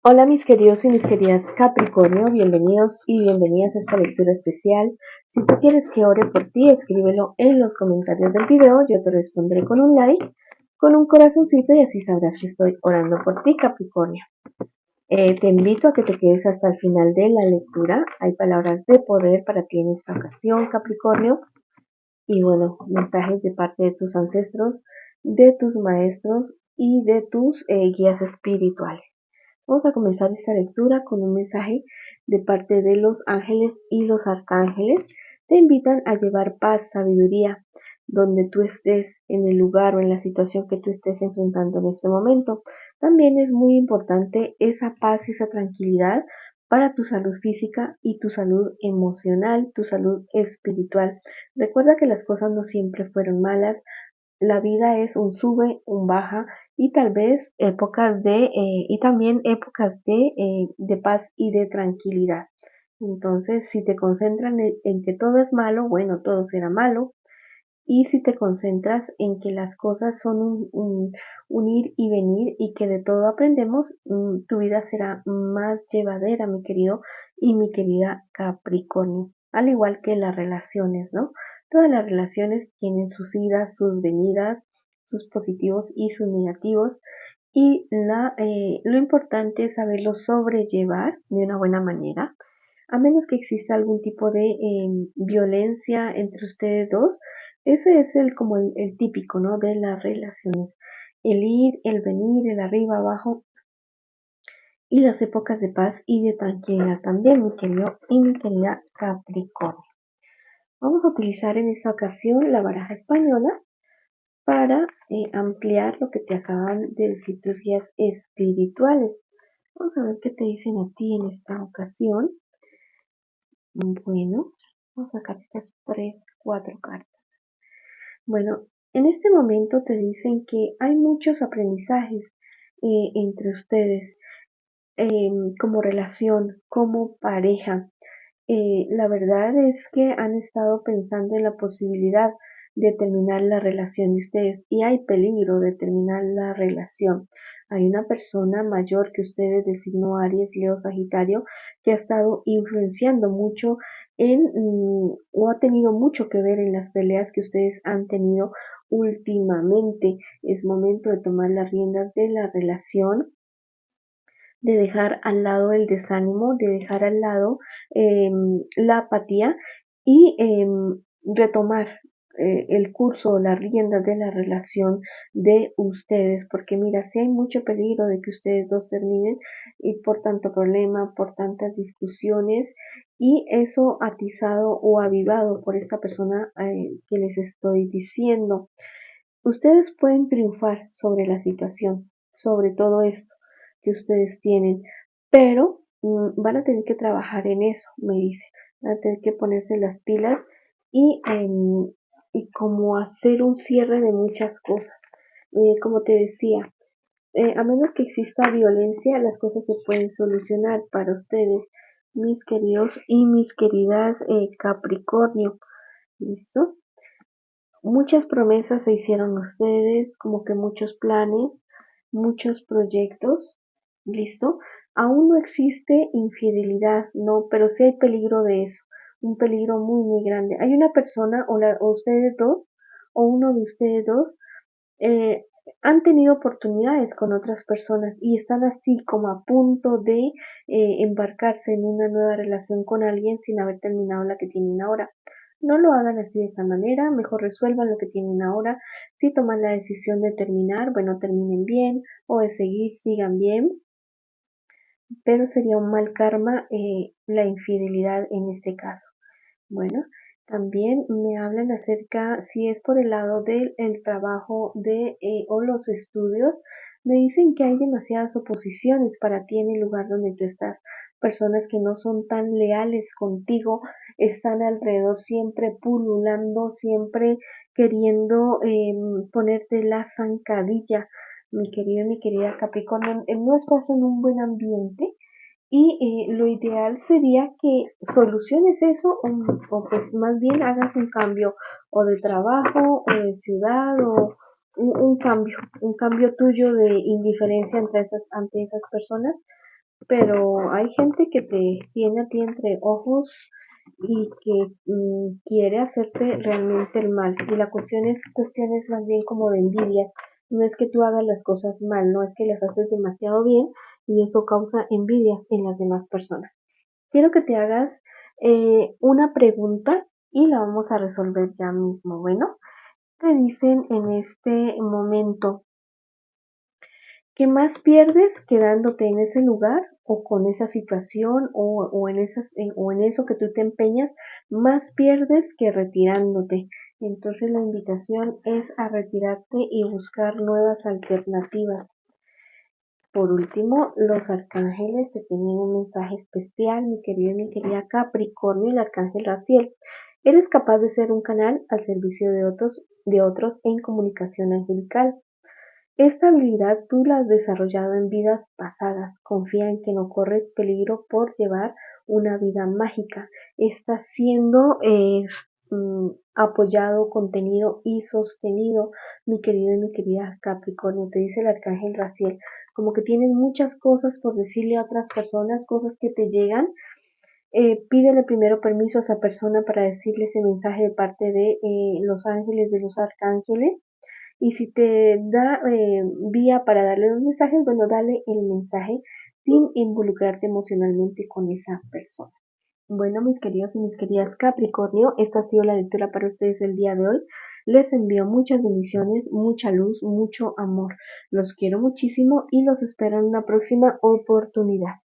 Hola mis queridos y mis queridas Capricornio, bienvenidos y bienvenidas a esta lectura especial. Si tú quieres que ore por ti, escríbelo en los comentarios del video, yo te responderé con un like, con un corazoncito y así sabrás que estoy orando por ti, Capricornio. Te invito a que te quedes hasta el final de la lectura, hay palabras de poder para ti en esta ocasión, Capricornio, y bueno, mensajes de parte de tus ancestros, de tus maestros y de tus guías espirituales. Vamos a comenzar esta lectura con un mensaje de parte de los ángeles y los arcángeles. Te invitan a llevar paz, sabiduría, donde tú estés, en el lugar o en la situación que tú estés enfrentando en este momento. También es muy importante esa paz y esa tranquilidad para tu salud física y tu salud emocional, tu salud espiritual. Recuerda que las cosas no siempre fueron malas, la vida es un sube, un baja y tal vez épocas y también épocas de paz y de tranquilidad. Entonces, si te concentran en que todo es malo, bueno, todo será malo. Y si te concentras en que las cosas son un ir y venir y que de todo aprendemos, tu vida será más llevadera, mi querido y mi querida Capricornio. Al igual que las relaciones, ¿no? Todas las relaciones tienen sus idas, sus venidas, sus positivos y sus negativos. Y lo importante es saberlo sobrellevar de una buena manera, a menos que exista algún tipo de violencia entre ustedes dos. Ese es como el típico, ¿no? De las relaciones. El ir, el venir, el arriba, abajo y las épocas de paz y de tranquilidad también, mi querido y mi querida Capricornio. Vamos a utilizar en esta ocasión la baraja española para ampliar lo que te acaban de decir tus guías espirituales. Vamos a ver qué te dicen a ti en esta ocasión. Bueno, vamos a sacar estas 4 cartas. Bueno, en este momento te dicen que hay muchos aprendizajes entre ustedes, como relación, como pareja. La verdad es que han estado pensando en la posibilidad de terminar la relación de ustedes y hay peligro de terminar la relación. Hay una persona mayor que ustedes de signo Aries, Leo, Sagitario que ha estado influenciando mucho o ha tenido mucho que ver en las peleas que ustedes han tenido últimamente. Es momento de tomar las riendas de la relación, de dejar al lado el desánimo, de dejar al lado la apatía y retomar el curso o las riendas de la relación de ustedes, porque mira, si hay mucho peligro de que ustedes dos terminen y por tanto problema, por tantas discusiones y eso atizado o avivado por esta persona que les estoy diciendo. Ustedes pueden triunfar sobre la situación, sobre todo esto que ustedes tienen, pero van a tener que trabajar en eso, me dice. Van a tener que ponerse las pilas y como hacer un cierre de muchas cosas. Como te decía, a menos que exista violencia, las cosas se pueden solucionar para ustedes, mis queridos y mis queridas Capricornio. ¿Listo? Muchas promesas se hicieron ustedes, como que muchos planes, muchos proyectos, ¿listo? Aún no existe infidelidad, no, pero sí hay peligro de eso, un peligro muy, muy grande. Hay una persona, o ustedes dos, o uno de ustedes dos, eh, han tenido oportunidades con otras personas y están así como a punto de embarcarse en una nueva relación con alguien sin haber terminado la que tienen ahora. No lo hagan así de esa manera, mejor resuelvan lo que tienen ahora. Si toman la decisión de terminar, bueno, terminen bien, o de seguir, sigan bien, pero sería un mal karma la infidelidad en este caso. Bueno, también me hablan acerca, si es por el lado del trabajo o los estudios, me dicen que hay demasiadas oposiciones para ti en el lugar donde tú estás. Personas que no son tan leales contigo están alrededor siempre pululando, siempre queriendo ponerte la zancadilla. Mi querido, mi querida Capricornio, no estás en un buen ambiente y lo ideal sería que soluciones eso o pues más bien hagas un cambio o de trabajo o de ciudad o un cambio tuyo de indiferencia ante esas personas pero hay gente que te tiene a ti entre ojos y que quiere hacerte realmente el mal. Y la cuestión es más bien como de envidias. No es que tú hagas las cosas mal, no es que las haces demasiado bien y eso causa envidias en las demás personas. Quiero que te hagas una pregunta y la vamos a resolver ya mismo. Bueno, te dicen en este momento, ¿qué más pierdes quedándote en ese lugar o con esa situación o en eso que tú te empeñas? Más pierdes que retirándote. Entonces la invitación es a retirarte y buscar nuevas alternativas. Por último, los arcángeles te tienen un mensaje especial, mi querido y mi querida Capricornio, el arcángel Raciel. Eres capaz de ser un canal al servicio de otros en comunicación angelical. Esta habilidad tú la has desarrollado en vidas pasadas. Confía en que no corres peligro por llevar una vida mágica. Estás siendo apoyado, contenido y sostenido, mi querido y mi querida Capricornio. Te dice el arcángel Raciel, como que tienes muchas cosas por decirle a otras personas, cosas que te llegan. Pídele primero permiso a esa persona para decirle ese mensaje de parte de los ángeles, de los arcángeles. Y si te da vía para darle los mensajes, bueno, dale el mensaje sin involucrarte emocionalmente con esa persona. Bueno, mis queridos y mis queridas Capricornio, esta ha sido la lectura para ustedes el día de hoy. Les envío muchas bendiciones, mucha luz, mucho amor. Los quiero muchísimo y los espero en una próxima oportunidad.